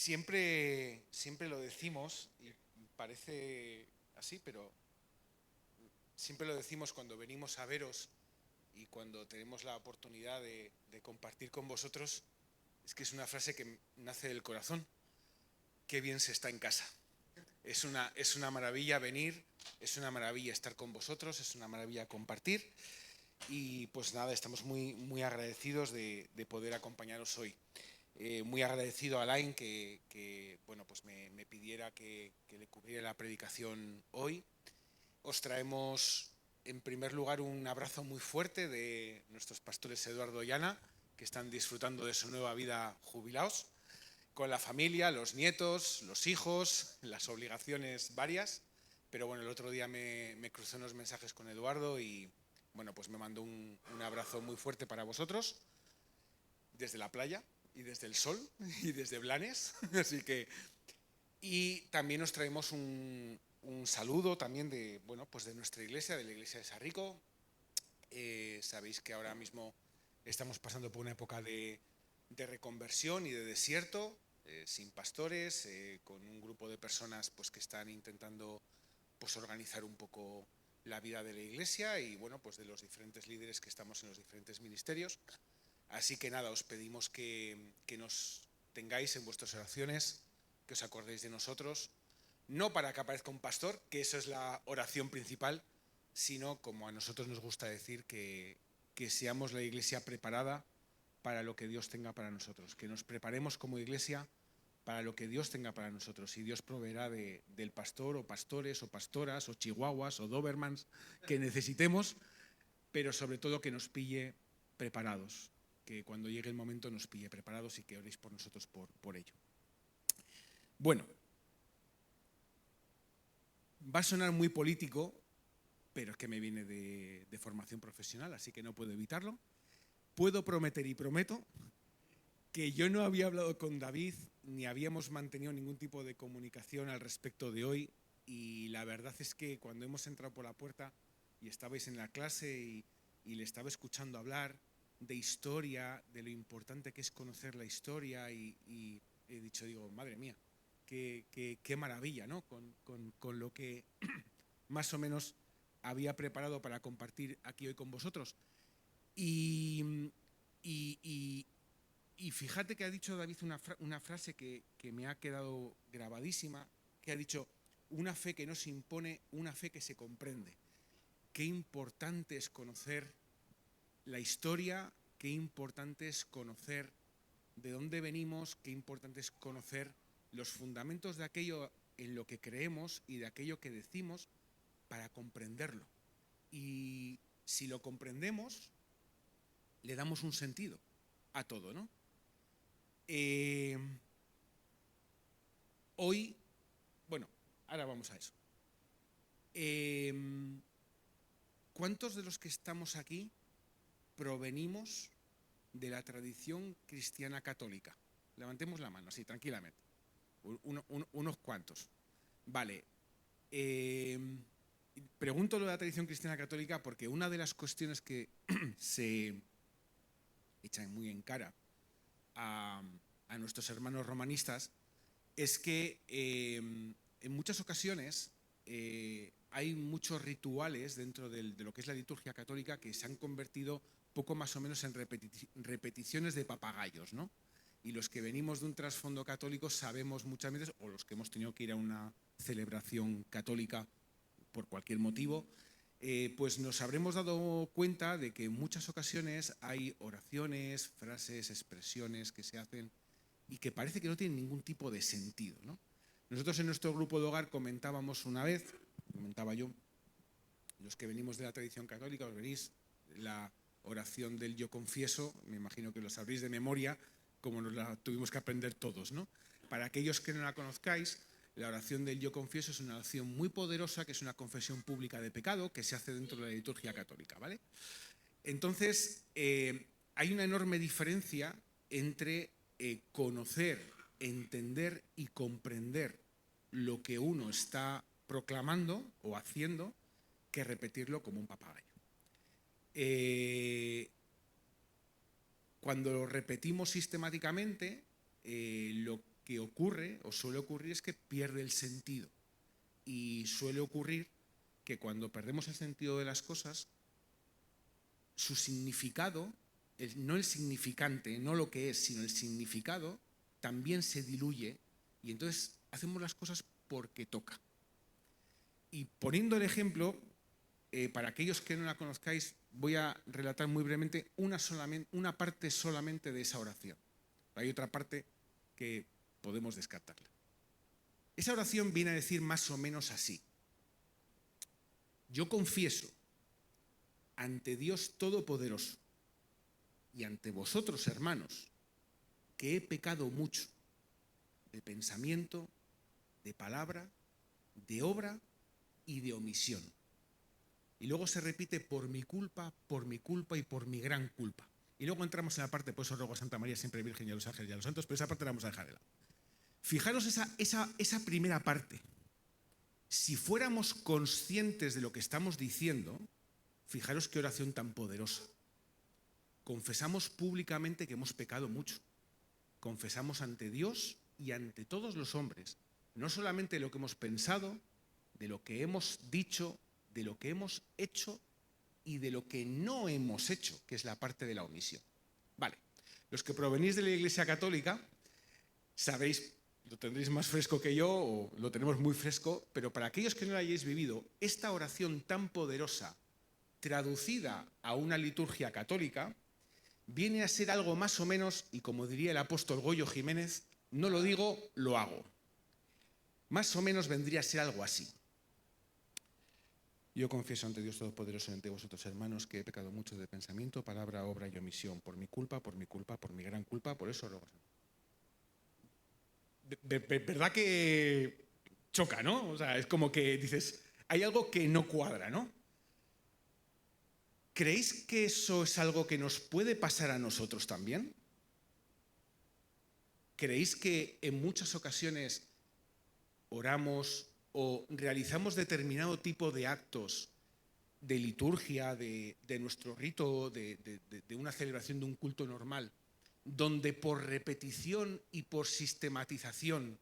Siempre lo decimos, y parece así, pero siempre lo decimos cuando venimos a veros y cuando tenemos la oportunidad de compartir con vosotros, es que es una frase que nace del corazón. Qué bien se está en casa. Es una maravilla venir, es una maravilla estar con vosotros, es una maravilla compartir. Y pues nada, estamos muy agradecidos de poder acompañaros hoy. Muy agradecido a Alain que bueno, pues me pidiera que le cubriera la predicación hoy. Os traemos en primer lugar un abrazo muy fuerte de nuestros pastores Eduardo y Ana, que están disfrutando de su nueva vida jubilados, con la familia, los nietos, los hijos, las obligaciones varias. Pero bueno, el otro día me crucé unos mensajes con Eduardo y bueno, pues me mandó un abrazo muy fuerte para vosotros desde la playa y desde el sol y desde Blanes. Así que, y también nos traemos un saludo también de, bueno, pues de nuestra iglesia, de la iglesia de Sarrico. Sabéis que ahora mismo estamos pasando por una época de reconversión y de desierto, sin pastores, con un grupo de personas pues que están intentando pues organizar un poco la vida de la iglesia y bueno, pues de los diferentes líderes que estamos en los diferentes ministerios. Así que nada, os pedimos que nos tengáis en vuestras oraciones, que os acordéis de nosotros, no para que aparezca un pastor, que eso es la oración principal, sino, como a nosotros nos gusta decir, que seamos la iglesia preparada para lo que Dios tenga para nosotros, que nos preparemos como iglesia para lo que Dios tenga para nosotros, y Dios proveerá del pastor o pastores o pastoras o chihuahuas o dobermans que necesitemos, pero sobre todo que nos pille preparados, que cuando llegue el momento nos pille preparados y que oréis por nosotros por ello. Bueno, va a sonar muy político, pero es que me viene de formación profesional, así que no puedo evitarlo. Puedo prometer y prometo que yo no había hablado con David ni habíamos mantenido ningún tipo de comunicación al respecto de hoy, y la verdad es que cuando hemos entrado por la puerta y estabais en la clase y le estaba escuchando hablar de historia, de lo importante que es conocer la historia, y he dicho, digo, madre mía, qué maravilla, ¿no? Con lo que más o menos había preparado para compartir aquí hoy con vosotros. Y, y, y fíjate que ha dicho David una frase que me ha quedado grabadísima, que ha dicho: una fe que no se impone, una fe que se comprende. Qué importante es conocer la historia, qué importante es conocer de dónde venimos, qué importante es conocer los fundamentos de aquello en lo que creemos y de aquello que decimos para comprenderlo. Y si lo comprendemos, le damos un sentido a todo, ¿no? Hoy, bueno, ahora vamos a eso. ¿Cuántos de los que estamos aquí provenimos de la tradición cristiana católica? Levantemos la mano, así, tranquilamente. Unos cuantos. Vale. Pregunto lo de la tradición cristiana católica porque una de las cuestiones que se echan muy en cara a nuestros hermanos romanistas es que en muchas ocasiones hay muchos rituales dentro de lo que es la liturgia católica que se han convertido poco más o menos en repeticiones de papagayos, ¿no? Y los que venimos de un trasfondo católico sabemos muchas veces, o los que hemos tenido que ir a una celebración católica por cualquier motivo, pues nos habremos dado cuenta de que en muchas ocasiones hay oraciones, frases, expresiones que se hacen y que parece que no tienen ningún tipo de sentido, ¿no? Nosotros en nuestro grupo de hogar comentábamos una vez, comentaba yo, los que venimos de la tradición católica, os venís la oración del yo confieso, me imagino que lo sabréis de memoria, como nos la tuvimos que aprender todos, ¿no? Para aquellos que no la conozcáis, la oración del yo confieso es una oración muy poderosa, que es una confesión pública de pecado que se hace dentro de la liturgia católica, ¿vale? Entonces, hay una enorme diferencia entre conocer, entender y comprender lo que uno está proclamando o haciendo que repetirlo como un papagayo. Cuando lo repetimos sistemáticamente, que ocurre o suele ocurrir es que pierde el sentido. Y suele ocurrir que cuando perdemos el sentido de las cosas, su significado, no el significante, no lo que es, sino el significado, también se diluye y entonces hacemos las cosas porque toca. Y poniendo el ejemplo, para aquellos que no la conozcáis, voy a relatar muy brevemente una parte solamente de esa oración. Hay otra parte que podemos descartarla. Esa oración viene a decir más o menos así: yo confieso ante Dios Todopoderoso y ante vosotros, hermanos, que he pecado mucho de pensamiento, de palabra, de obra y de omisión. Y luego se repite por mi culpa y por mi gran culpa. Y luego entramos en la parte, por eso ruego a Santa María, siempre Virgen, y a los ángeles y a los santos, pero esa parte la vamos a dejar de lado. Fijaros esa primera parte. Si fuéramos conscientes de lo que estamos diciendo, fijaros qué oración tan poderosa. Confesamos públicamente que hemos pecado mucho. Confesamos ante Dios y ante todos los hombres, no solamente de lo que hemos pensado, de lo que hemos dicho, de lo que hemos hecho y de lo que no hemos hecho, que es la parte de la omisión. Vale, los que provenís de la Iglesia Católica sabéis, lo tendréis más fresco que yo o lo tenemos muy fresco, pero para aquellos que no la hayáis vivido, esta oración tan poderosa, traducida a una liturgia católica, viene a ser algo más o menos, y como diría el apóstol Goyo Jiménez, no lo digo, lo hago. Más o menos vendría a ser algo así. Yo confieso ante Dios Todopoderoso y ante vosotros, hermanos, que he pecado mucho de pensamiento, palabra, obra y omisión, por mi culpa, por mi gran culpa, por eso ruego. ¿Verdad que choca, no? O sea, es como que dices, hay algo que no cuadra, ¿no? ¿Creéis que eso es algo que nos puede pasar a nosotros también? ¿Creéis que en muchas ocasiones oramos o realizamos determinado tipo de actos de liturgia, de nuestro rito, de una celebración de un culto normal, donde por repetición y por sistematización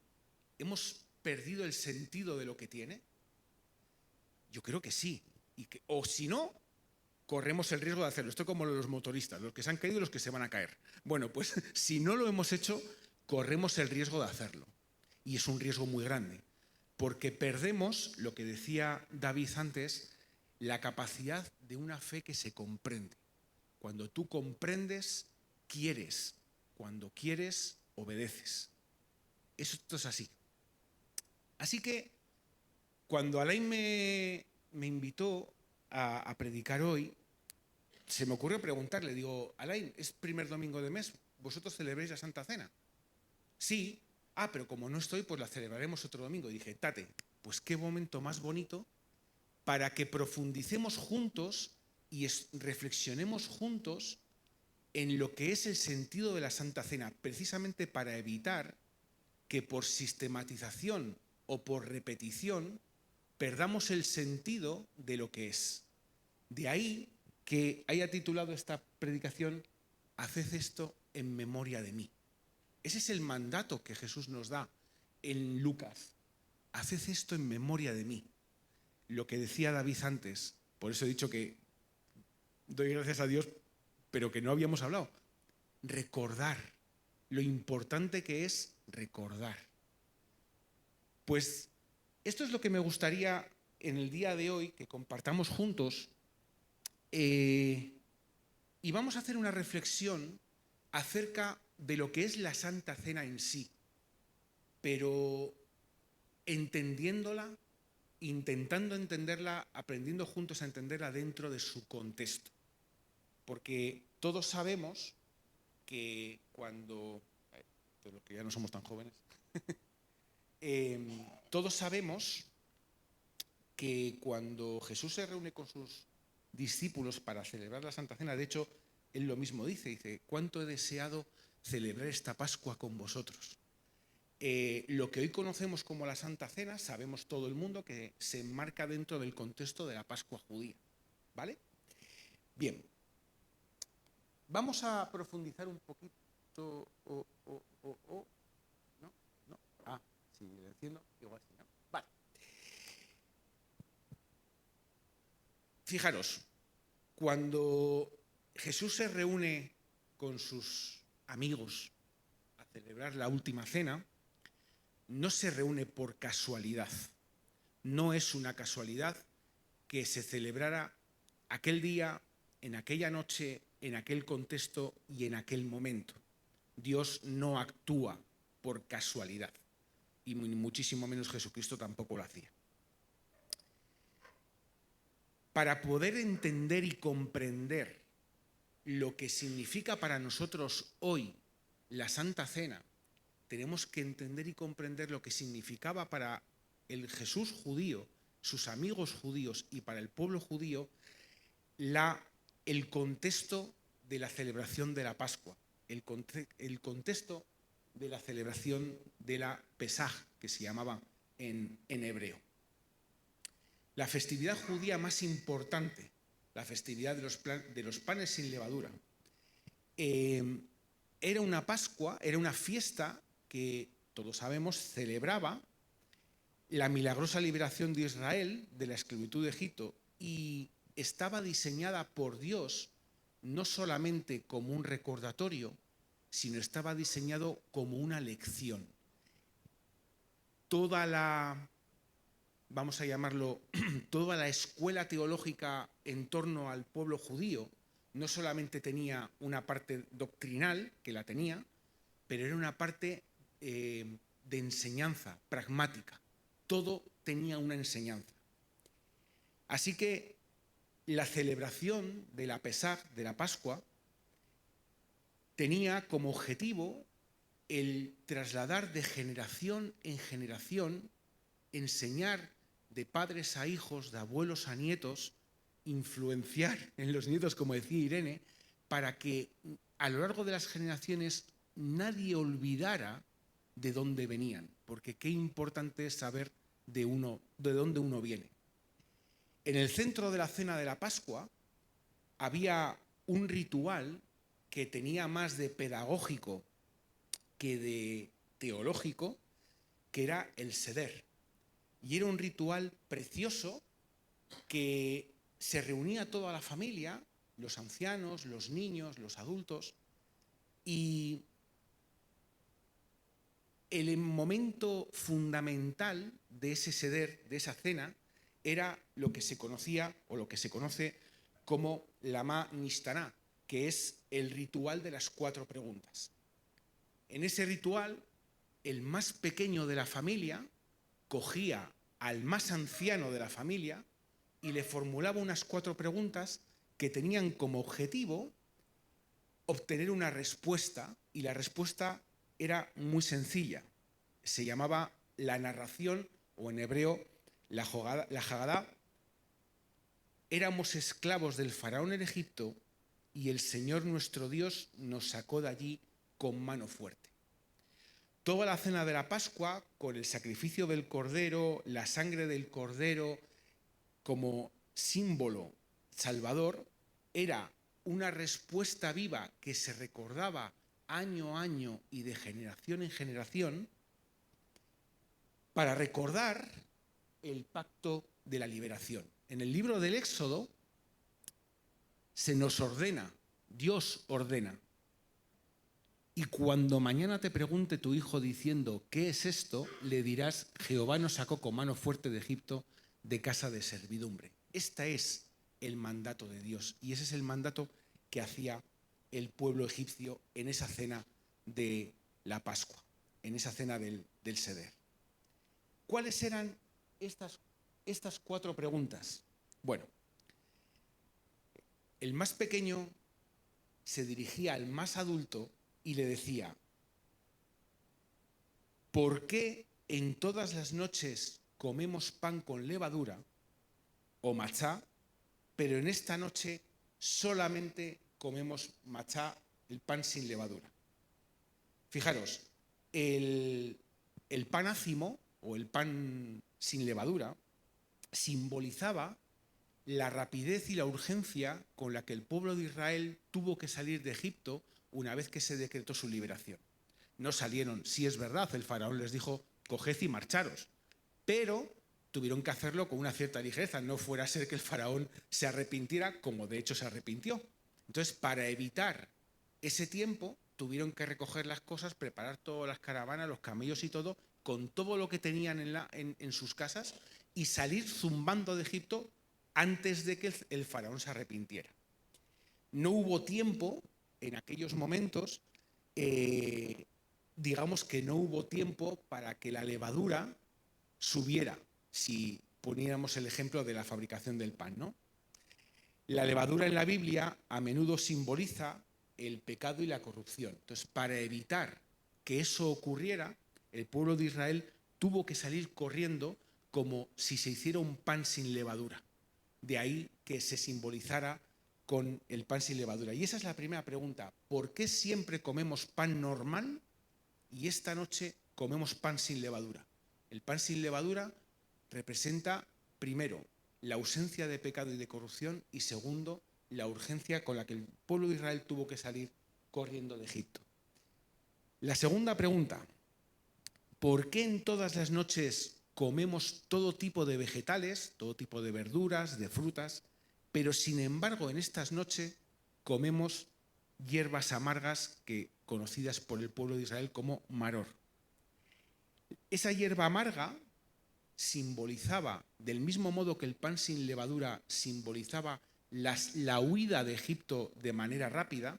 hemos perdido el sentido de lo que tiene? Yo creo que sí. O si no, corremos el riesgo de hacerlo. Esto es como los motoristas, los que se han caído y los que se van a caer. Bueno, pues si no lo hemos hecho, corremos el riesgo de hacerlo. Y es un riesgo muy grande, porque perdemos, lo que decía David antes, la capacidad de una fe que se comprende. Cuando tú comprendes, quieres. Cuando quieres, obedeces. Esto es así. Así que cuando Alain me invitó a predicar hoy, se me ocurrió preguntarle, digo, Alain, es primer domingo de mes, ¿vosotros celebráis la Santa Cena? Sí. Pero como no estoy, pues la celebraremos otro domingo. Y dije, Tate, pues qué momento más bonito para que profundicemos juntos y reflexionemos juntos en lo que es el sentido de la Santa Cena, precisamente para evitar que por sistematización o por repetición perdamos el sentido de lo que es. De ahí que haya titulado esta predicación, haced esto en memoria de mí. Ese es el mandato que Jesús nos da en Lucas. Haced esto en memoria de mí. Lo que decía David antes, por eso he dicho que doy gracias a Dios, pero que no habíamos hablado. Recordar, lo importante que es recordar. Pues esto es lo que me gustaría en el día de hoy que compartamos juntos, y vamos a hacer una reflexión acerca de lo que es la Santa Cena en sí, pero entendiéndola, intentando entenderla, aprendiendo juntos a entenderla dentro de su contexto. Porque todos sabemos que cuando, de los que ya no somos tan jóvenes, todos sabemos que cuando Jesús se reúne con sus discípulos para celebrar la Santa Cena, de hecho, él lo mismo dice, ¿cuánto he deseado celebrar esta Pascua con vosotros? Lo que hoy conocemos como la Santa Cena, sabemos todo el mundo que se enmarca dentro del contexto de la Pascua judía, ¿vale? Bien, vamos a profundizar un poquito, ¿no? Fijaros, cuando Jesús se reúne con sus amigos a celebrar la última cena, no se reúne por casualidad. No es una casualidad que se celebrara aquel día, en aquella noche, en aquel contexto y en aquel momento. Dios no actúa por casualidad, y muchísimo menos Jesucristo tampoco lo hacía. Para poder entender y comprender lo que significa para nosotros hoy la Santa Cena, tenemos que entender y comprender lo que significaba para el Jesús judío, sus amigos judíos y para el pueblo judío el contexto de la celebración de la Pascua, el contexto de la celebración de la Pesaj, que se llamaba en hebreo. La festividad judía más importante, la festividad de los panes sin levadura, era una Pascua, era una fiesta que, todos sabemos, celebraba la milagrosa liberación de Israel de la esclavitud de Egipto y estaba diseñada por Dios no solamente como un recordatorio, sino estaba diseñado como una lección. Toda la, vamos a llamarlo, toda la escuela teológica en torno al pueblo judío no solamente tenía una parte doctrinal, que la tenía, pero era una parte de enseñanza pragmática. Todo tenía una enseñanza. Así que la celebración de la Pesaj, de la Pascua, tenía como objetivo el trasladar de generación en generación, enseñar de padres a hijos, de abuelos a nietos, influenciar en los nietos, como decía Irene, para que a lo largo de las generaciones nadie olvidara de dónde venían, porque qué importante es saber de dónde uno viene. En el centro de la cena de la Pascua había un ritual que tenía más de pedagógico que de teológico, que era el seder. Y era un ritual precioso que se reunía toda la familia, los ancianos, los niños, los adultos, y el momento fundamental de ese seder, de esa cena, era lo que se conocía o lo que se conoce como Lamá Nishtaná, que es el ritual de las 4 preguntas. En ese ritual, el más pequeño de la familia cogía al más anciano de la familia y le formulaba unas 4 preguntas que tenían como objetivo obtener una respuesta, y la respuesta era muy sencilla. Se llamaba la narración, o en hebreo la Hagadá. Éramos esclavos del faraón en Egipto y el Señor nuestro Dios nos sacó de allí con mano fuerte. Toda la cena de la Pascua, con el sacrificio del cordero, la sangre del cordero como símbolo salvador, era una respuesta viva que se recordaba año a año y de generación en generación para recordar el pacto de la liberación. En el libro del Éxodo se nos ordena, Dios ordena, y cuando mañana te pregunte tu hijo diciendo ¿qué es esto?, le dirás: Jehová nos sacó con mano fuerte de Egipto, de casa de servidumbre. Este es el mandato de Dios, y ese es el mandato que hacía el pueblo egipcio en esa cena de la Pascua, en esa cena del Seder. ¿Cuáles eran estas 4 preguntas? Bueno, el más pequeño se dirigía al más adulto y le decía: ¿por qué en todas las noches comemos pan con levadura o machá, pero en esta noche solamente comemos machá, el pan sin levadura? Fijaros, el pan ácimo o el pan sin levadura simbolizaba la rapidez y la urgencia con la que el pueblo de Israel tuvo que salir de Egipto una vez que se decretó su liberación. No salieron, sí es verdad, el faraón les dijo: coged y marcharos, pero tuvieron que hacerlo con una cierta ligereza, no fuera a ser que el faraón se arrepintiera, como de hecho se arrepintió. Entonces, para evitar ese tiempo, tuvieron que recoger las cosas, preparar todas las caravanas, los camellos y todo, con todo lo que tenían en sus casas, y salir zumbando de Egipto antes de que el faraón se arrepintiera. No hubo tiempo en aquellos momentos, digamos que no hubo tiempo para que la levadura subiera, si poniéramos el ejemplo de la fabricación del pan, ¿no? La levadura en la Biblia a menudo simboliza el pecado y la corrupción. Entonces, para evitar que eso ocurriera, el pueblo de Israel tuvo que salir corriendo como si se hiciera un pan sin levadura. De ahí que se simbolizara con el pan sin levadura. Y esa es la primera pregunta. ¿Por qué siempre comemos pan normal y esta noche comemos pan sin levadura? El pan sin levadura representa, primero, la ausencia de pecado y de corrupción, y segundo, la urgencia con la que el pueblo de Israel tuvo que salir corriendo de Egipto. La segunda pregunta: ¿por qué en todas las noches comemos todo tipo de vegetales, todo tipo de verduras, de frutas, pero sin embargo en estas noches comemos hierbas amargas conocidas por el pueblo de Israel como maror? Esa hierba amarga simbolizaba, del mismo modo que el pan sin levadura simbolizaba la huida de Egipto de manera rápida,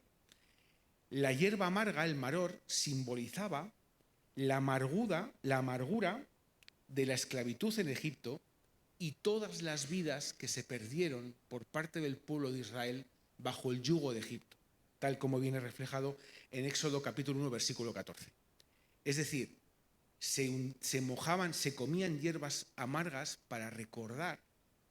la hierba amarga, el maror, simbolizaba la amargura de la esclavitud en Egipto y todas las vidas que se perdieron por parte del pueblo de Israel bajo el yugo de Egipto, tal como viene reflejado en Éxodo capítulo 1, versículo 14. Es decir, se mojaban, se comían hierbas amargas para recordar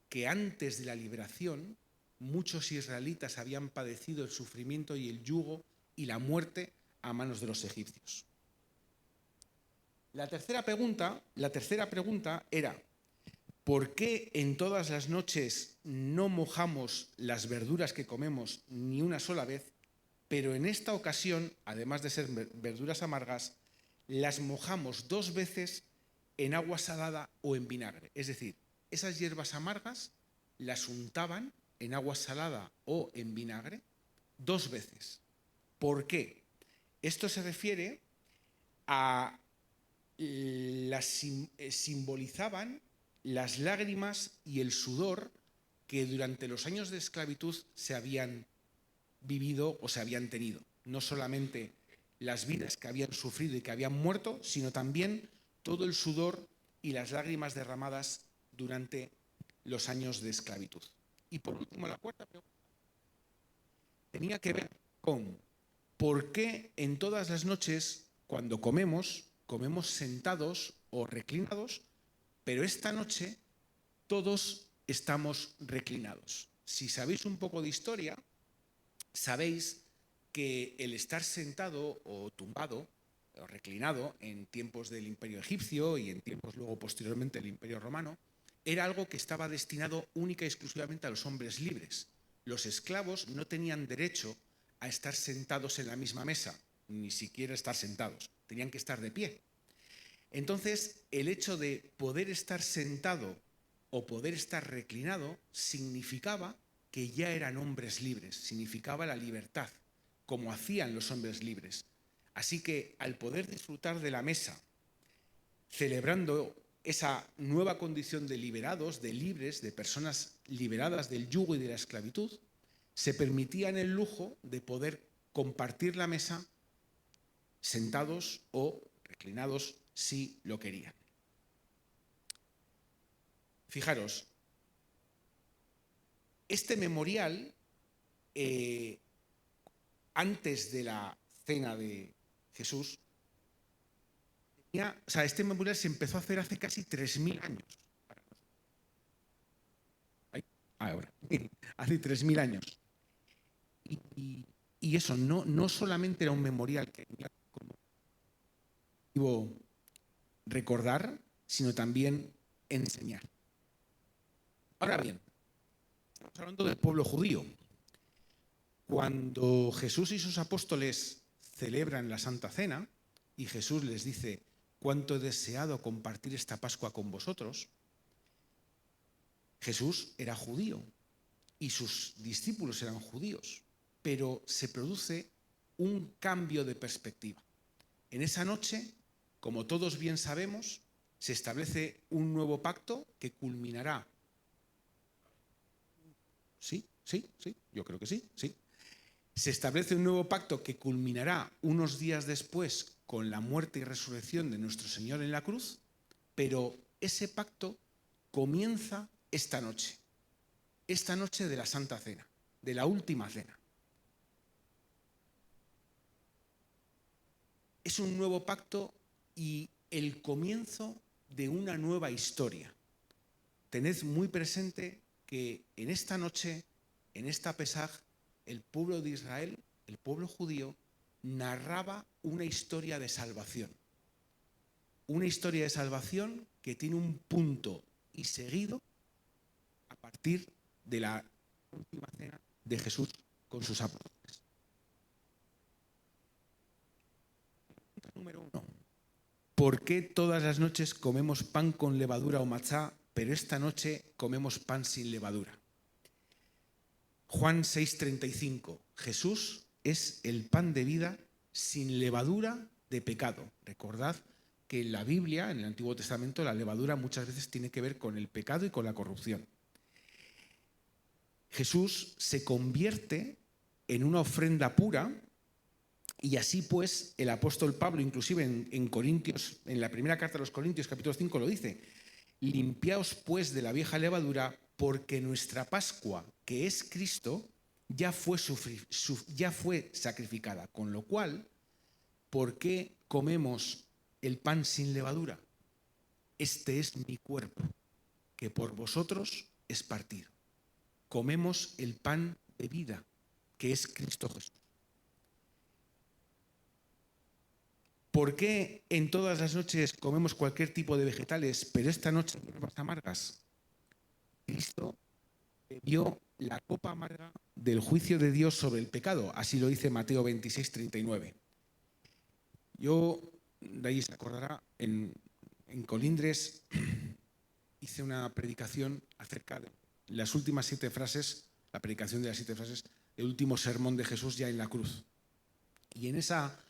que antes de la liberación muchos israelitas habían padecido el sufrimiento y el yugo y la muerte a manos de los egipcios. La tercera pregunta era: ¿por qué en todas las noches no mojamos las verduras que comemos ni una sola vez, pero en esta ocasión, además de ser verduras amargas, las mojamos 2 veces en agua salada o en vinagre? Es decir, esas hierbas amargas las untaban en agua salada o en vinagre 2 veces. ¿Por qué? Esto se refiere a simbolizaban las lágrimas y el sudor que durante los años de esclavitud se habían vivido o se habían tenido. No solamente las vidas que habían sufrido y que habían muerto, sino también todo el sudor y las lágrimas derramadas durante los años de esclavitud. Y por último, la cuarta pregunta tenía que ver con por qué en todas las noches, cuando comemos sentados o reclinados, pero esta noche todos estamos reclinados. Si sabéis un poco de historia, sabéis que el estar sentado o tumbado o reclinado en tiempos del Imperio egipcio y en tiempos luego posteriormente del Imperio romano era algo que estaba destinado única y exclusivamente a los hombres libres. Los esclavos no tenían derecho a estar sentados en la misma mesa, ni siquiera estar sentados, tenían que estar de pie. Entonces, el hecho de poder estar sentado o poder estar reclinado significaba que ya eran hombres libres, significaba la libertad, como hacían los hombres libres. Así que al poder disfrutar de la mesa, celebrando esa nueva condición de liberados, de libres, de personas liberadas del yugo y de la esclavitud, se permitían el lujo de poder compartir la mesa sentados o reclinados si lo querían. Fijaros, este memorial, antes de la cena de Jesús, este memorial se empezó a hacer hace casi 3.000 años. Ahora, hace 3.000 años. Y eso no solamente era un memorial que tenía como objetivo recordar, sino también enseñar. Ahora bien, estamos hablando del pueblo judío. Cuando Jesús y sus apóstoles celebran la Santa Cena y Jesús les dice: cuánto he deseado compartir esta Pascua con vosotros, Jesús era judío y sus discípulos eran judíos, pero se produce un cambio de perspectiva. En esa noche, como todos bien sabemos, se establece un nuevo pacto que culminará. Sí, yo creo que sí. Se establece un nuevo pacto que culminará unos días después con la muerte y resurrección de nuestro Señor en la cruz, pero ese pacto comienza esta noche de la Santa Cena, de la última cena. Es un nuevo pacto y el comienzo de una nueva historia. Tened muy presente que en esta noche, en esta Pesaj, el pueblo de Israel, el pueblo judío, narraba una historia de salvación. Una historia de salvación que tiene un punto y seguido a partir de la última cena de Jesús con sus apóstoles. Número 1. ¿Por qué todas las noches comemos pan con levadura o matzá, pero esta noche comemos pan sin levadura? Juan 6:35. Jesús es el pan de vida sin levadura de pecado. Recordad que en la Biblia, en el Antiguo Testamento, la levadura muchas veces tiene que ver con el pecado y con la corrupción. Jesús se convierte en una ofrenda pura y así pues el apóstol Pablo, inclusive en Corintios, en la primera carta a los Corintios, capítulo 5, lo dice: limpiaos pues de la vieja levadura, porque nuestra Pascua, que es Cristo, ya fue sacrificada. Con lo cual, ¿por qué comemos el pan sin levadura? Este es mi cuerpo, que por vosotros es partido. Comemos el pan de vida, que es Cristo Jesús. ¿Por qué en todas las noches comemos cualquier tipo de vegetales, pero esta noche hierbas amargas? Cristo bebió la copa amarga del juicio de Dios sobre el pecado. Así lo dice Mateo 26:39. Yo, de ahí se acordará, en Colindres hice una predicación acerca de las últimas 7 frases, la predicación de las 7 frases, el último sermón de Jesús ya en la cruz. Y en esa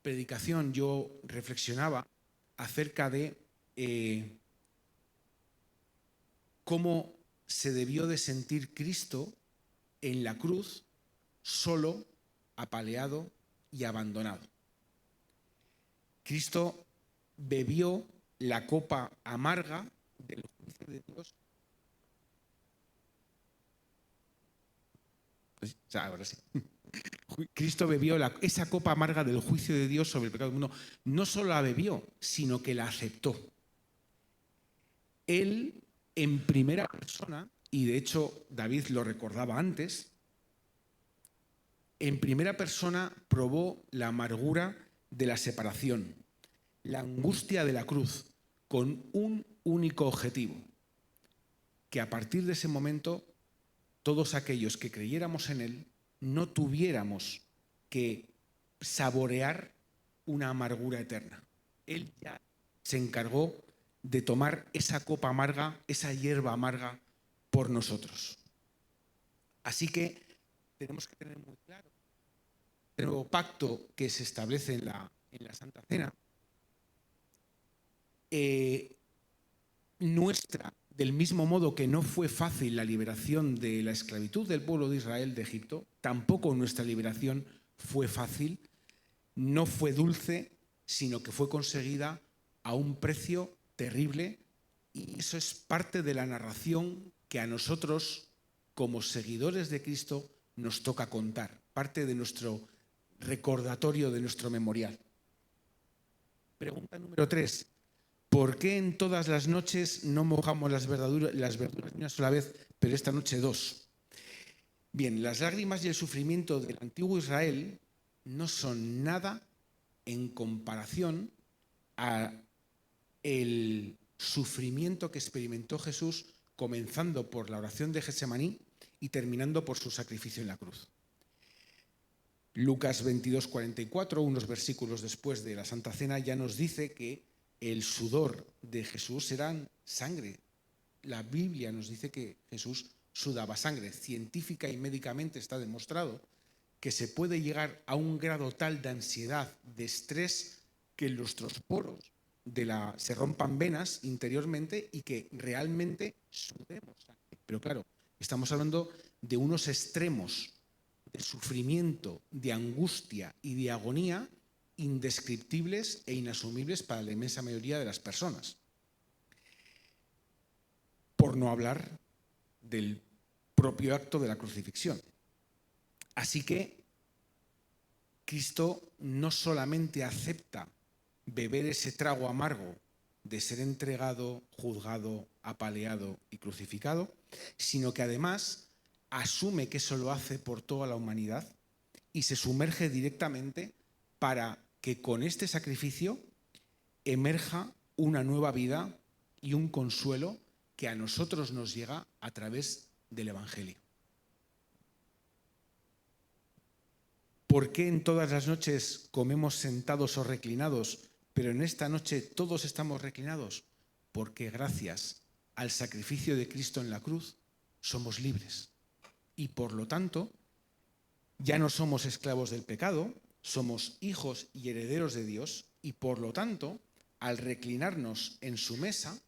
predicación yo reflexionaba acerca de cómo se debió de sentir Cristo en la cruz, solo, apaleado y abandonado. Cristo bebió la copa amarga del juicio de Dios. Ahora sí. Cristo bebió esa copa amarga del juicio de Dios sobre el pecado del mundo. No solo la bebió, sino que la aceptó. Él, en primera persona, y de hecho David lo recordaba antes, en primera persona probó la amargura de la separación, la angustia de la cruz, con un único objetivo: que a partir de ese momento todos aquellos que creyéramos en Él no tuviéramos que saborear una amargura eterna. Él ya se encargó de tomar esa copa amarga, esa hierba amarga por nosotros. Así que tenemos que tener muy claro el nuevo pacto que se establece en la Santa Cena, nuestra, del mismo modo que no fue fácil la liberación de la esclavitud del pueblo de Israel de Egipto, tampoco nuestra liberación fue fácil, no fue dulce, sino que fue conseguida a un precio terrible, y eso es parte de la narración que a nosotros, como seguidores de Cristo, nos toca contar, parte de nuestro recordatorio, de nuestro memorial. Pregunta número 3. ¿Por qué en todas las noches no mojamos las verduras una sola vez, pero esta noche 2? Bien, las lágrimas y el sufrimiento del antiguo Israel no son nada en comparación a el sufrimiento que experimentó Jesús, comenzando por la oración de Getsemaní y terminando por su sacrificio en la cruz. Lucas 22:44, unos versículos después de la Santa Cena, ya nos dice que el sudor de Jesús era sangre, La Biblia nos dice que Jesús sudaba sangre. Científica y médicamente está demostrado que se puede llegar a un grado tal de ansiedad, de estrés, que en nuestros poros se rompan venas interiormente y que realmente sudemos sangre. Pero claro, estamos hablando de unos extremos de sufrimiento, de angustia y de agonía indescriptibles e inasumibles para la inmensa mayoría de las personas. Por no hablar del propio acto de la crucifixión. Así que Cristo no solamente acepta beber ese trago amargo de ser entregado, juzgado, apaleado y crucificado, sino que además asume que eso lo hace por toda la humanidad y se sumerge directamente para que con este sacrificio emerja una nueva vida y un consuelo que a nosotros nos llega a través del Evangelio. ¿Por qué en todas las noches comemos sentados o reclinados, pero en esta noche todos estamos reclinados? Porque gracias al sacrificio de Cristo en la cruz somos libres. Y por lo tanto, ya no somos esclavos del pecado, somos hijos y herederos de Dios, y por lo tanto, al reclinarnos en su mesa,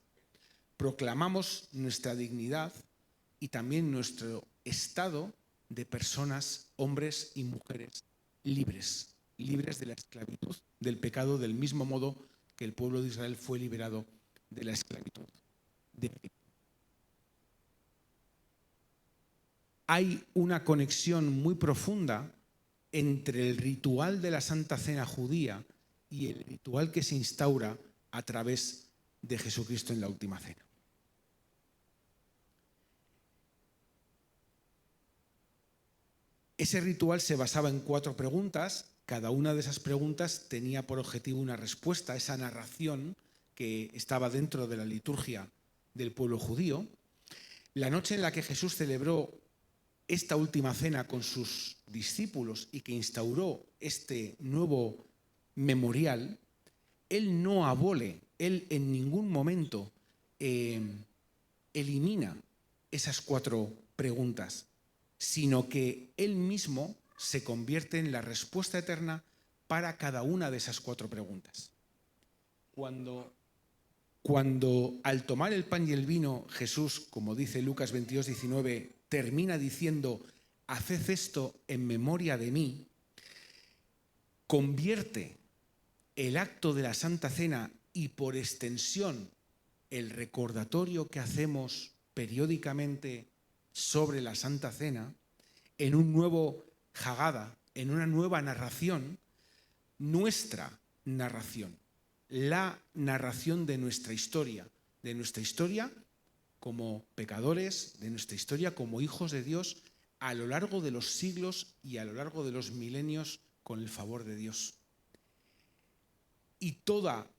proclamamos nuestra dignidad y también nuestro estado de personas, hombres y mujeres libres, libres de la esclavitud, del pecado, del mismo modo que el pueblo de Israel fue liberado de la esclavitud de Egipto. Hay una conexión muy profunda entre el ritual de la Santa Cena judía y el ritual que se instaura a través de Jesucristo en la Última Cena. Ese ritual se basaba en 4 preguntas. Cada una de esas preguntas tenía por objetivo una respuesta, esa narración que estaba dentro de la liturgia del pueblo judío. La noche en la que Jesús celebró esta última cena con sus discípulos y que instauró este nuevo memorial, él no abole, él en ningún momento elimina esas 4 preguntas, sino que él mismo se convierte en la respuesta eterna para cada una de esas 4 preguntas. Cuando al tomar el pan y el vino, Jesús, como dice Lucas 22:19, termina diciendo: haced esto en memoria de mí, convierte el acto de la Santa Cena y por extensión el recordatorio que hacemos periódicamente sobre la Santa Cena en un nuevo Haggadah, en una nueva narración, nuestra narración, la narración de nuestra historia como pecadores, de nuestra historia como hijos de Dios a lo largo de los siglos y a lo largo de los milenios con el favor de Dios. Y toda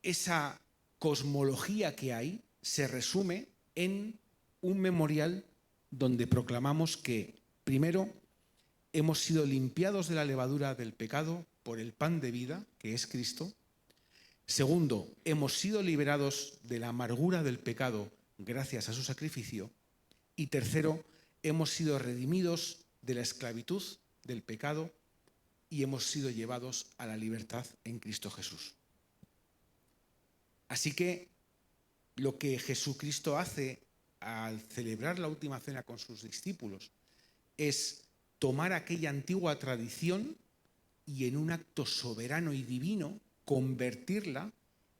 esa cosmología que hay se resume en un memorial donde proclamamos que, primero, hemos sido limpiados de la levadura del pecado por el pan de vida, que es Cristo. Segundo, hemos sido liberados de la amargura del pecado gracias a su sacrificio. Y tercero, hemos sido redimidos de la esclavitud del pecado y hemos sido llevados a la libertad en Cristo Jesús. Así que lo que Jesucristo hace al celebrar la última cena con sus discípulos es tomar aquella antigua tradición y en un acto soberano y divino convertirla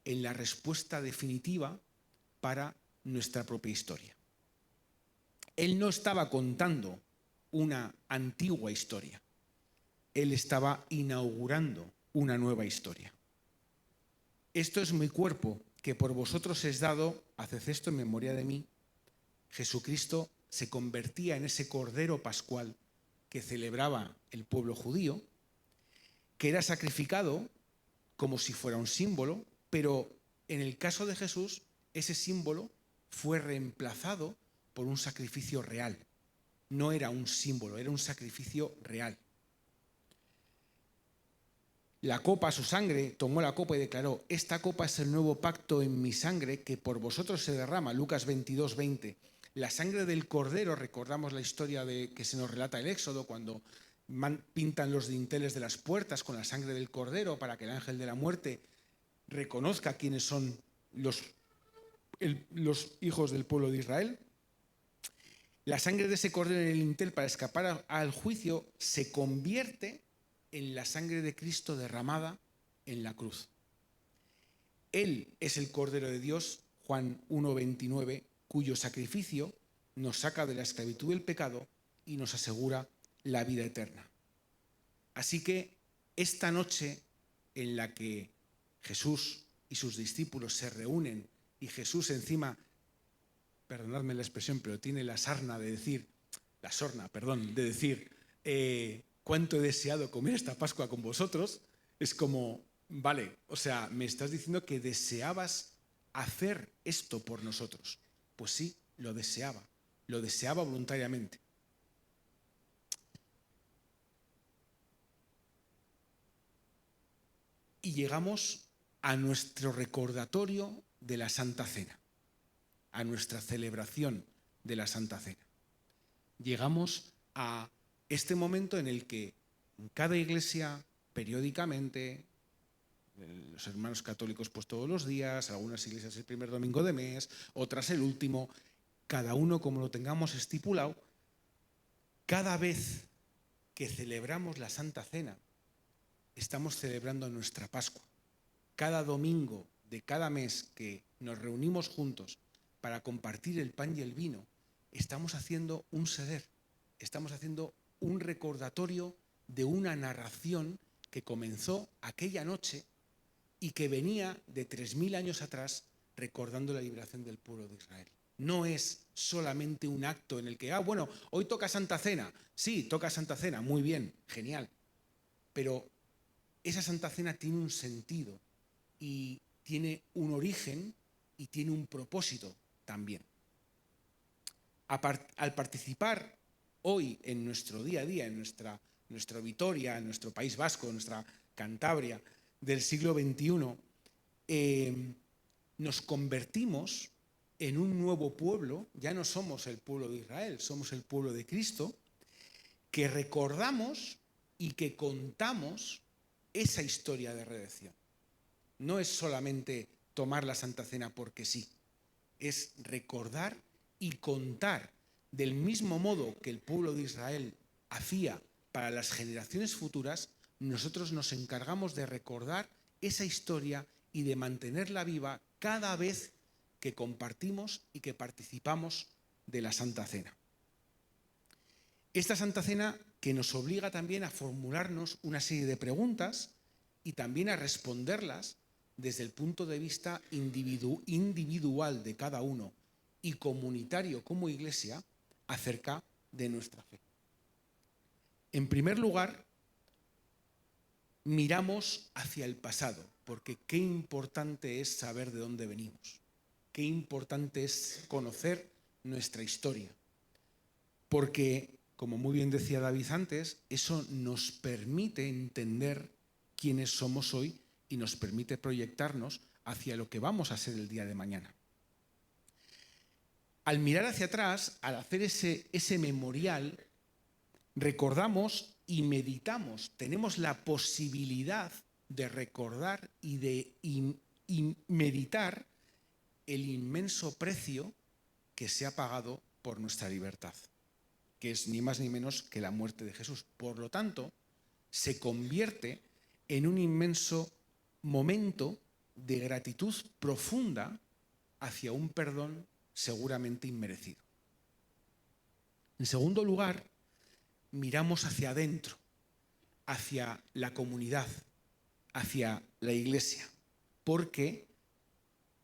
en la respuesta definitiva para nuestra propia historia. Él no estaba contando una antigua historia, él estaba inaugurando una nueva historia. Esto es mi cuerpo, que por vosotros es dado, haced esto en memoria de mí. Jesucristo se convertía en ese Cordero Pascual que celebraba el pueblo judío, que era sacrificado como si fuera un símbolo, pero en el caso de Jesús, ese símbolo fue reemplazado por un sacrificio real. No era un símbolo, era un sacrificio real. la copa, su sangre, tomó la copa y declaró: esta copa es el nuevo pacto en mi sangre que por vosotros se derrama. Lucas 22, 20. La sangre del cordero, recordamos la historia que se nos relata el Éxodo, cuando pintan los dinteles de las puertas con la sangre del cordero para que el ángel de la muerte reconozca quiénes son los hijos del pueblo de Israel. La sangre de ese cordero en el dintel para escapar al juicio se convierte en la sangre de Cristo derramada en la cruz. Él es el Cordero de Dios, Juan 1:29, cuyo sacrificio nos saca de la esclavitud del pecado y nos asegura la vida eterna. Así que esta noche en la que Jesús y sus discípulos se reúnen y Jesús encima, perdonadme la expresión, pero tiene la sorna de decir, cuánto he deseado comer esta Pascua con vosotros, es como, vale, o sea, me estás diciendo que deseabas hacer esto por nosotros. Pues sí, lo deseaba voluntariamente. Y llegamos a nuestro recordatorio de la Santa Cena, a nuestra celebración de la Santa Cena. Llegamos a este momento en el que en cada iglesia, periódicamente, los hermanos católicos pues todos los días, algunas iglesias el primer domingo de mes, otras el último, cada uno como lo tengamos estipulado, cada vez que celebramos la Santa Cena, estamos celebrando nuestra Pascua. Cada domingo de cada mes que nos reunimos juntos para compartir el pan y el vino, estamos haciendo un seder, estamos haciendo un recordatorio de una narración que comenzó aquella noche y que venía de 3000 años atrás recordando la liberación del pueblo de Israel. No es solamente un acto en el que, hoy toca Santa Cena. Sí, toca Santa Cena, muy bien, genial. Pero esa Santa Cena tiene un sentido y tiene un origen y tiene un propósito también. Al participar hoy en nuestro día a día, en nuestra Vitoria, en nuestro País Vasco, en nuestra Cantabria del siglo XXI, nos convertimos en un nuevo pueblo. Ya no somos el pueblo de Israel, somos el pueblo de Cristo, que recordamos y que contamos esa historia de redención. No es solamente tomar la Santa Cena porque sí, es recordar y contar del mismo modo que el pueblo de Israel hacía para las generaciones futuras. Nosotros nos encargamos de recordar esa historia y de mantenerla viva cada vez que compartimos y que participamos de la Santa Cena. Esta Santa Cena que nos obliga también a formularnos una serie de preguntas y también a responderlas desde el punto de vista individual de cada uno y comunitario como Iglesia acerca de nuestra fe. En primer lugar, miramos hacia el pasado, porque qué importante es saber de dónde venimos, qué importante es conocer nuestra historia, porque, como muy bien decía David antes, eso nos permite entender quiénes somos hoy y nos permite proyectarnos hacia lo que vamos a ser el día de mañana. Al mirar hacia atrás, al hacer ese memorial, recordamos y meditamos, tenemos la posibilidad de recordar y meditar el inmenso precio que se ha pagado por nuestra libertad, que es ni más ni menos que la muerte de Jesús. Por lo tanto, se convierte en un inmenso momento de gratitud profunda hacia un perdón seguramente inmerecido. En segundo lugar, miramos hacia adentro, hacia la comunidad, hacia la Iglesia, porque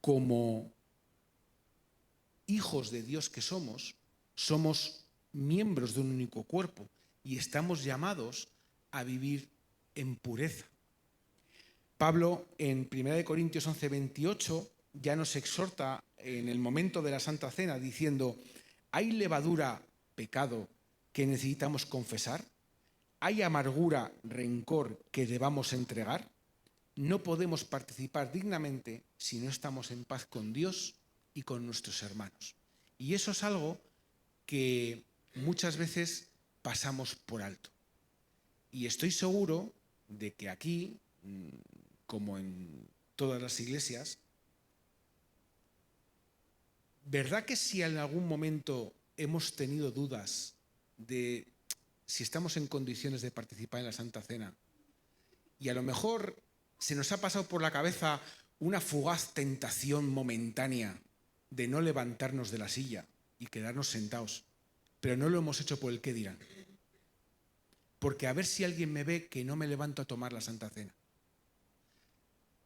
como hijos de Dios que somos miembros de un único cuerpo y estamos llamados a vivir en pureza. Pablo en 1 Corintios 11:28 ya nos exhorta en el momento de la Santa Cena diciendo: ¿hay levadura, pecado, que necesitamos confesar? ¿Hay amargura, rencor que debamos entregar? no podemos participar dignamente si no estamos en paz con Dios y con nuestros hermanos. Y eso es algo que muchas veces pasamos por alto. Y estoy seguro de que aquí, como en todas las iglesias, ¿verdad que si en algún momento hemos tenido dudas de si estamos en condiciones de participar en la Santa Cena y a lo mejor se nos ha pasado por la cabeza una fugaz tentación momentánea de no levantarnos de la silla y quedarnos sentados, pero no lo hemos hecho por el qué dirán? Porque a ver si alguien me ve que no me levanto a tomar la Santa Cena.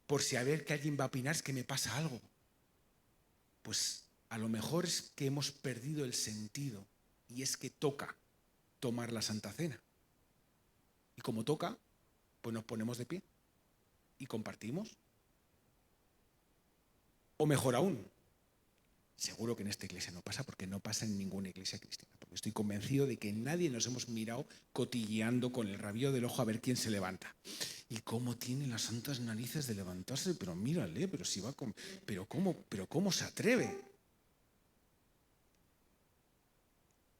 Por si a ver que alguien va a opinar es que me pasa algo. Pues a lo mejor es que hemos perdido el sentido y es que toca tomar la Santa Cena. Y como toca, pues nos ponemos de pie y compartimos. O mejor aún, seguro que en esta iglesia no pasa, porque no pasa en ninguna iglesia cristiana, porque estoy convencido de que nadie nos hemos mirado cotilleando con el rabillo del ojo a ver quién se levanta. ¿Y cómo tiene las santas narices de levantarse? Pero mírale, pero si va con... pero cómo se atreve.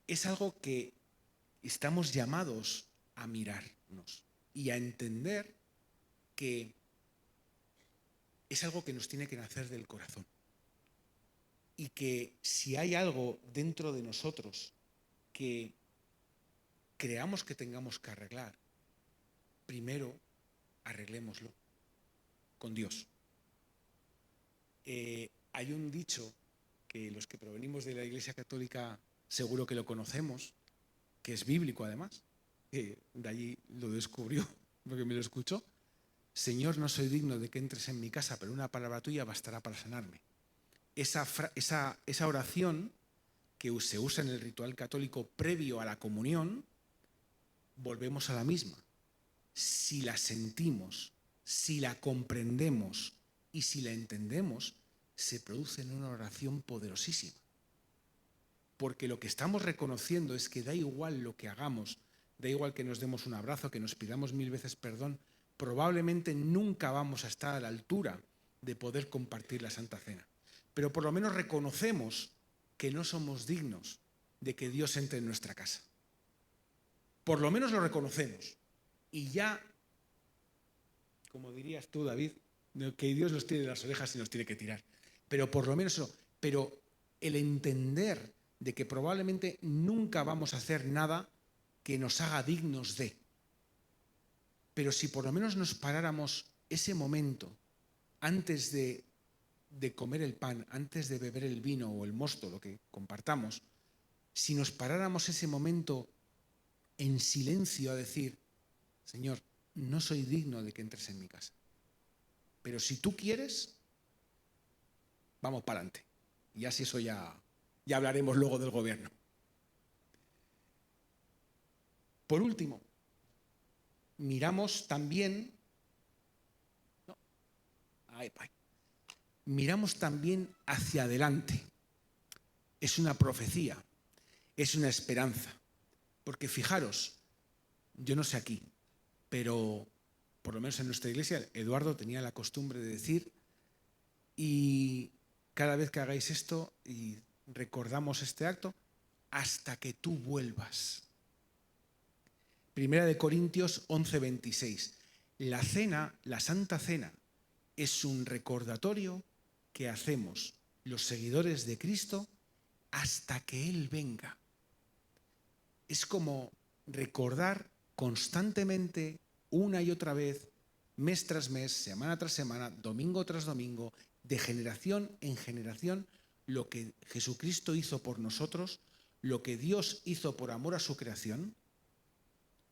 Es algo que estamos llamados a mirarnos y a entender que es algo que nos tiene que nacer del corazón. Y que si hay algo dentro de nosotros que creamos que tengamos que arreglar, primero arreglémoslo con Dios. Hay un dicho que los que provenimos de la Iglesia Católica seguro que lo conocemos, que es bíblico además, de allí lo descubrió porque me lo escuchó: Señor, no soy digno de que entres en mi casa, pero una palabra tuya bastará para sanarme. Esa oración que se usa en el ritual católico previo a la comunión, volvemos a la misma. Si la sentimos, si la comprendemos y si la entendemos, se produce en una oración poderosísima. Porque lo que estamos reconociendo es que da igual lo que hagamos, da igual que nos demos un abrazo, que nos pidamos 1000 veces perdón, probablemente nunca vamos a estar a la altura de poder compartir la Santa Cena. Pero por lo menos reconocemos que no somos dignos de que Dios entre en nuestra casa. Por lo menos lo reconocemos. Y ya, como dirías tú, David, que Dios nos tiene las orejas y nos tiene que tirar. Pero por lo menos eso. Pero el entender de que probablemente nunca vamos a hacer nada que nos haga dignos de. Pero si por lo menos nos paráramos ese momento antes de comer el pan, antes de beber el vino o el mosto, lo que compartamos, si nos paráramos ese momento en silencio a decir: Señor, no soy digno de que entres en mi casa, pero si tú quieres, vamos para adelante. Y así eso ya hablaremos luego del gobierno. Por último, miramos también hacia adelante. Es una profecía, es una esperanza. Porque fijaros, yo no sé aquí, pero por lo menos en nuestra iglesia, Eduardo tenía la costumbre de decir: y cada vez que hagáis esto y recordamos este acto, hasta que tú vuelvas. Primera de Corintios 11:26. La cena, la Santa Cena, es un recordatorio que hacemos los seguidores de Cristo hasta que Él venga. Es como recordar constantemente, una y otra vez, mes tras mes, semana tras semana, domingo tras domingo, de generación en generación, lo que Jesucristo hizo por nosotros, lo que Dios hizo por amor a su creación,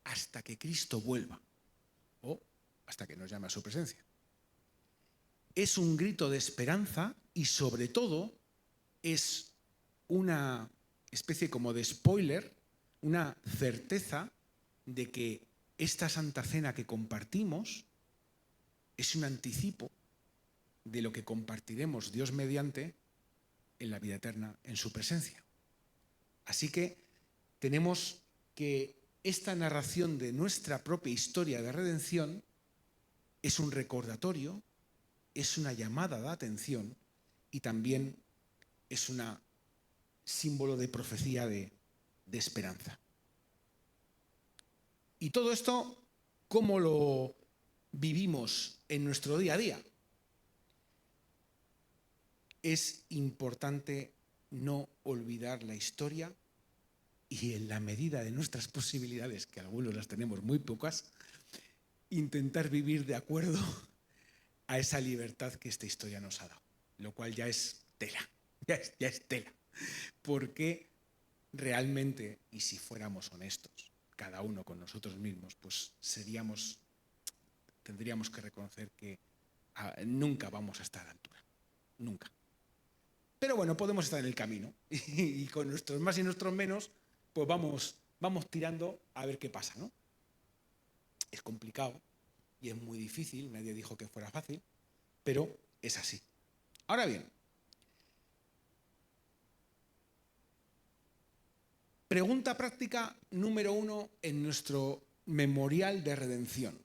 hasta que Cristo vuelva o hasta que nos llame a su presencia. Es un grito de esperanza y sobre todo es una especie como de spoiler, una certeza de que esta Santa Cena que compartimos es un anticipo de lo que compartiremos, Dios mediante, en la vida eterna, en su presencia. Así que tenemos que esta narración de nuestra propia historia de redención es un recordatorio, es una llamada de atención y también es un símbolo de profecía de esperanza. Y todo esto, ¿cómo lo vivimos en nuestro día a día? Es importante no olvidar la historia y, en la medida de nuestras posibilidades, que algunos las tenemos muy pocas, intentar vivir de acuerdo a esa libertad que esta historia nos ha dado, lo cual ya es tela, ya es tela, porque realmente, y si fuéramos honestos, cada uno con nosotros mismos, pues tendríamos que reconocer que nunca vamos a estar a la altura, nunca. Pero bueno, podemos estar en el camino y con nuestros más y nuestros menos, pues vamos tirando a ver qué pasa, ¿no? Es complicado y es muy difícil, nadie dijo que fuera fácil, pero es así. Ahora bien, pregunta práctica número 1 en nuestro memorial de redención.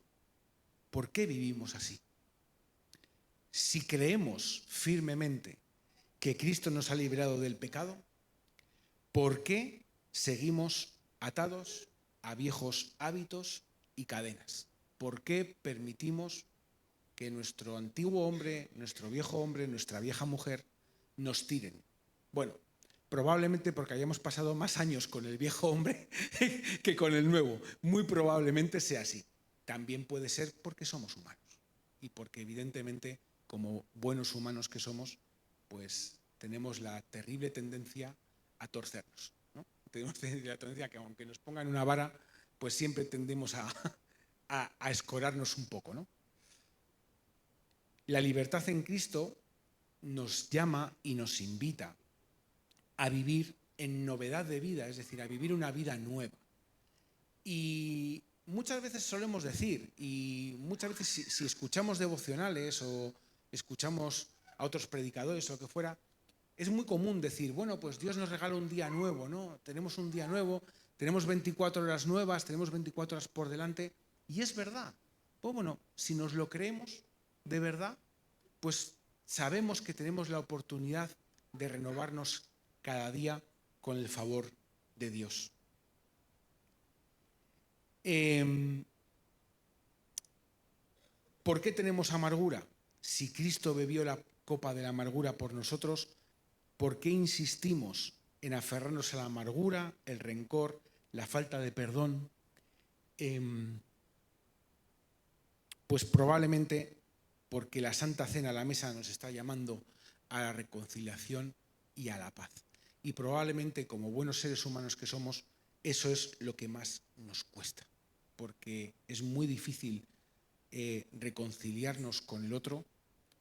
¿Por qué vivimos así? Si creemos firmemente que Cristo nos ha librado del pecado, ¿por qué seguimos atados a viejos hábitos y cadenas? ¿Por qué permitimos que nuestro antiguo hombre, nuestro viejo hombre, nuestra vieja mujer nos tiren? Bueno, probablemente porque hayamos pasado más años con el viejo hombre que con el nuevo. Muy probablemente sea así. También puede ser porque somos humanos y porque evidentemente, como buenos humanos que somos, pues tenemos la terrible tendencia a torcernos, ¿no? Tenemos la tendencia a que aunque nos pongan una vara, pues siempre tendemos a escorarnos un poco, ¿no? La libertad en Cristo nos llama y nos invita a vivir en novedad de vida, es decir, a vivir una vida nueva. Y muchas veces solemos decir, y muchas veces si escuchamos devocionales o escuchamos a otros predicadores o lo que fuera, es muy común decir, bueno, pues Dios nos regala un día nuevo, ¿no? Tenemos un día nuevo, tenemos 24 horas nuevas, tenemos 24 horas por delante, y es verdad. Pues bueno, si nos lo creemos de verdad, pues sabemos que tenemos la oportunidad de renovarnos cada día con el favor de Dios. ¿Por qué tenemos amargura? Si Cristo bebió la copa de la amargura por nosotros, ¿por qué insistimos en aferrarnos a la amargura, el rencor, la falta de perdón? Pues probablemente porque la Santa Cena a la mesa nos está llamando a la reconciliación y a la paz. Y probablemente, como buenos seres humanos que somos, eso es lo que más nos cuesta, porque es muy difícil reconciliarnos con el otro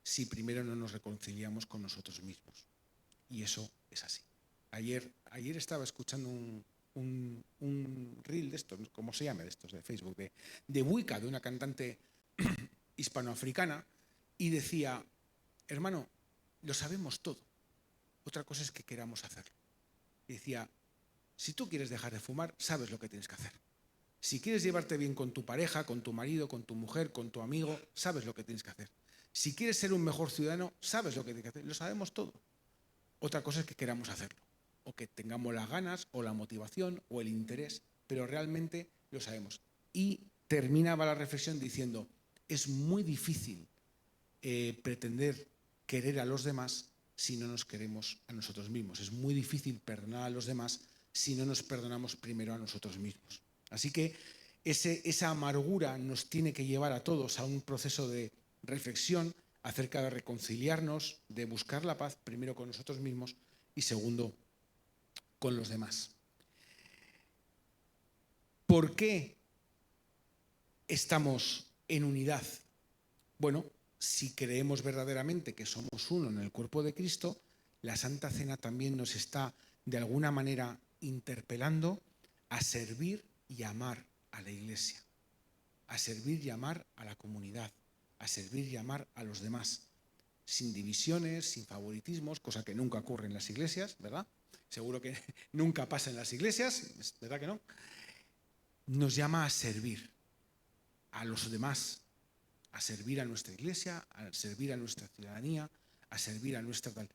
si primero no nos reconciliamos con nosotros mismos. Y eso es así. Ayer estaba escuchando un reel de estos, ¿cómo se llama? De estos de Facebook, de Wicca, de una cantante hispanoafricana, y decía, hermano, lo sabemos todo. Otra cosa es que queramos hacerlo. Y decía, si tú quieres dejar de fumar, sabes lo que tienes que hacer. Si quieres llevarte bien con tu pareja, con tu marido, con tu mujer, con tu amigo, sabes lo que tienes que hacer. Si quieres ser un mejor ciudadano, sabes lo que tienes que hacer. Lo sabemos todo. Otra cosa es que queramos hacerlo, o que tengamos las ganas, o la motivación, o el interés, pero realmente lo sabemos. Y terminaba la reflexión diciendo, es muy difícil pretender querer a los demás si no nos queremos a nosotros mismos. Es muy difícil perdonar a los demás si no nos perdonamos primero a nosotros mismos. Así que esa amargura nos tiene que llevar a todos a un proceso de reflexión acerca de reconciliarnos, de buscar la paz primero con nosotros mismos y segundo con los demás. ¿Por qué estamos en unidad? Bueno, si creemos verdaderamente que somos uno en el cuerpo de Cristo, la Santa Cena también nos está de alguna manera interpelando a servir y amar a la Iglesia, a servir y amar a la comunidad, a servir y amar a los demás, sin divisiones, sin favoritismos, cosa que nunca ocurre en las iglesias, ¿verdad? Seguro que nunca pasa en las iglesias, ¿verdad que no? Nos llama a servir a los demás, a servir a nuestra iglesia, a servir a nuestra ciudadanía, a servir a nuestra tal.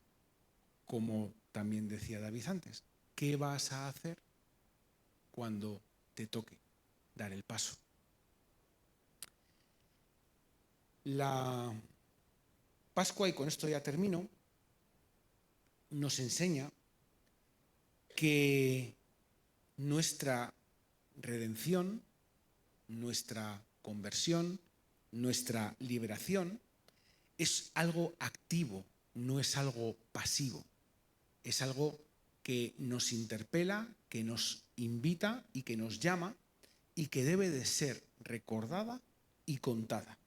Como también decía David antes, ¿qué vas a hacer cuando te toque dar el paso? La Pascua, y con esto ya termino, nos enseña que nuestra redención, nuestra conversión, nuestra liberación es algo activo, no es algo pasivo. Es algo que nos interpela, que nos invita y que nos llama y que debe de ser recordada y contada.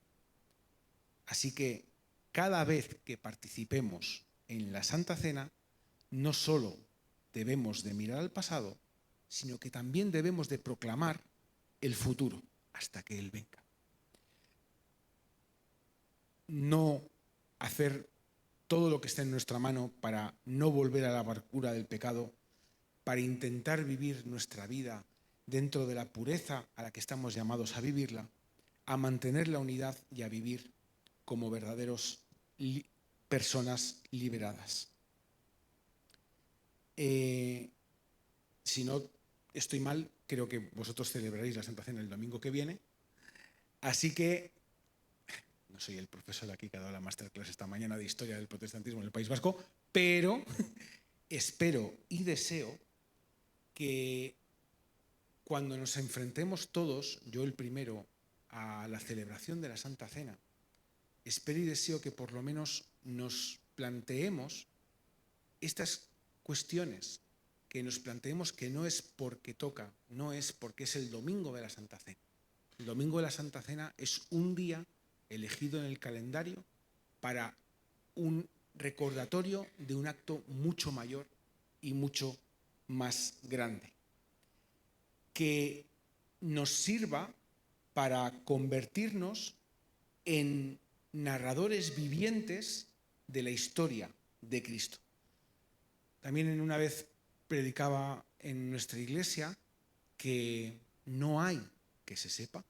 Así que cada vez que participemos en la Santa Cena, no solo debemos de mirar al pasado, sino que también debemos de proclamar el futuro hasta que Él venga. No hacer todo lo que esté en nuestra mano para no volver a la amargura del pecado, para intentar vivir nuestra vida dentro de la pureza a la que estamos llamados a vivirla, a mantener la unidad y a vivir como verdaderos personas liberadas. Si no estoy mal, creo que vosotros celebraréis la Santa Cena el domingo que viene, así que no soy el profesor aquí que ha dado la masterclass esta mañana de Historia del Protestantismo en el País Vasco, pero espero y deseo que cuando nos enfrentemos todos, yo el primero, a la celebración de la Santa Cena, espero y deseo que por lo menos nos planteemos estas cuestiones, que nos planteemos que no es porque toca, no es porque es el domingo de la Santa Cena. El domingo de la Santa Cena es un día elegido en el calendario para un recordatorio de un acto mucho mayor y mucho más grande, que nos sirva para convertirnos en narradores vivientes de la historia de Cristo. También una vez predicaba en nuestra iglesia que no hay, que se sepa,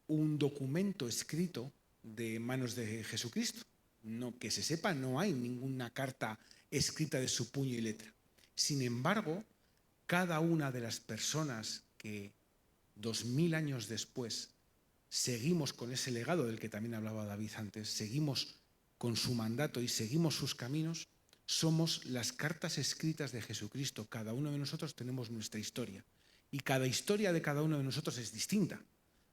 un documento escrito de manos de Jesucristo. No, que se sepa, no hay ninguna carta escrita de su puño y letra. Sin embargo, cada una de las personas que 2000 años después seguimos con ese legado del que también hablaba David antes, seguimos con su mandato y seguimos sus caminos, somos las cartas escritas de Jesucristo. Cada uno de nosotros tenemos nuestra historia y cada historia de cada uno de nosotros es distinta.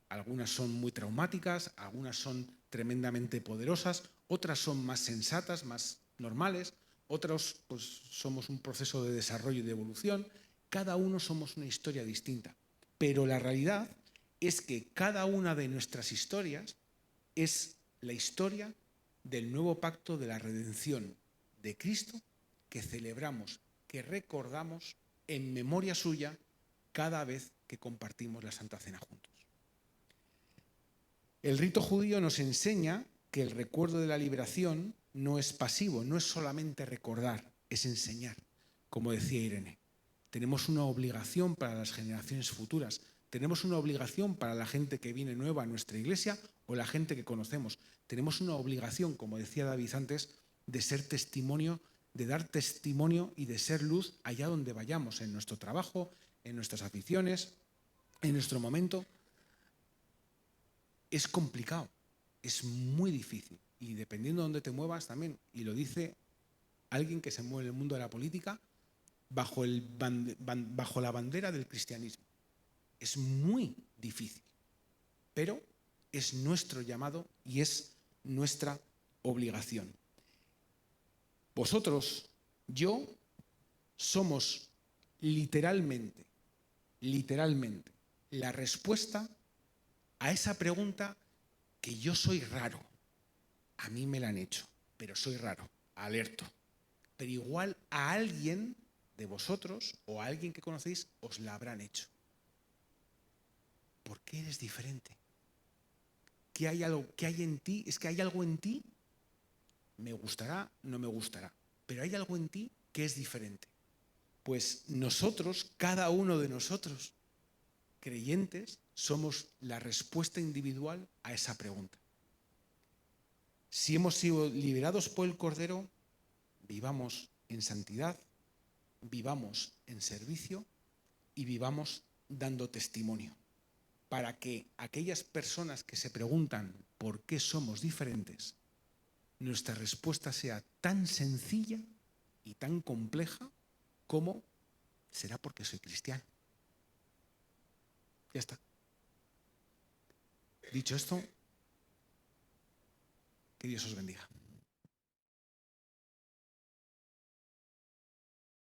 Algunas son muy traumáticas, algunas son tremendamente poderosas, otras son más sensatas, más normales, otros pues somos un proceso de desarrollo y de evolución. Cada uno somos una historia distinta, pero la realidad es que cada una de nuestras historias es la historia del nuevo pacto de la redención de Cristo que celebramos, que recordamos en memoria suya cada vez que compartimos la Santa Cena juntos. El rito judío nos enseña que el recuerdo de la liberación no es pasivo, no es solamente recordar, es enseñar, como decía Irene. Tenemos una obligación para las generaciones futuras, tenemos una obligación para la gente que viene nueva a nuestra iglesia o la gente que conocemos. Tenemos una obligación, como decía David antes, de ser testimonio, de dar testimonio y de ser luz allá donde vayamos, en nuestro trabajo, en nuestras aficiones, en nuestro momento. Es complicado, es muy difícil y dependiendo de dónde te muevas también, y lo dice alguien que se mueve en el mundo de la política bajo la bandera del cristianismo. Es muy difícil, pero es nuestro llamado y es nuestra obligación. Vosotros, yo, somos literalmente, la respuesta a esa pregunta que yo soy raro. A mí me la han hecho, pero soy raro, alerto. Pero igual a alguien de vosotros o a alguien que conocéis os la habrán hecho. ¿Por qué eres diferente? ¿Qué hay en ti? Es que hay algo en ti, me gustará, no me gustará, pero hay algo en ti que es diferente. Pues nosotros, cada uno de nosotros, creyentes, somos la respuesta individual a esa pregunta. Si hemos sido liberados por el Cordero, vivamos en santidad, vivamos en servicio y vivamos dando testimonio, para que aquellas personas que se preguntan por qué somos diferentes, nuestra respuesta sea tan sencilla y tan compleja como será porque soy cristiano. Ya está. Dicho esto, que Dios os bendiga.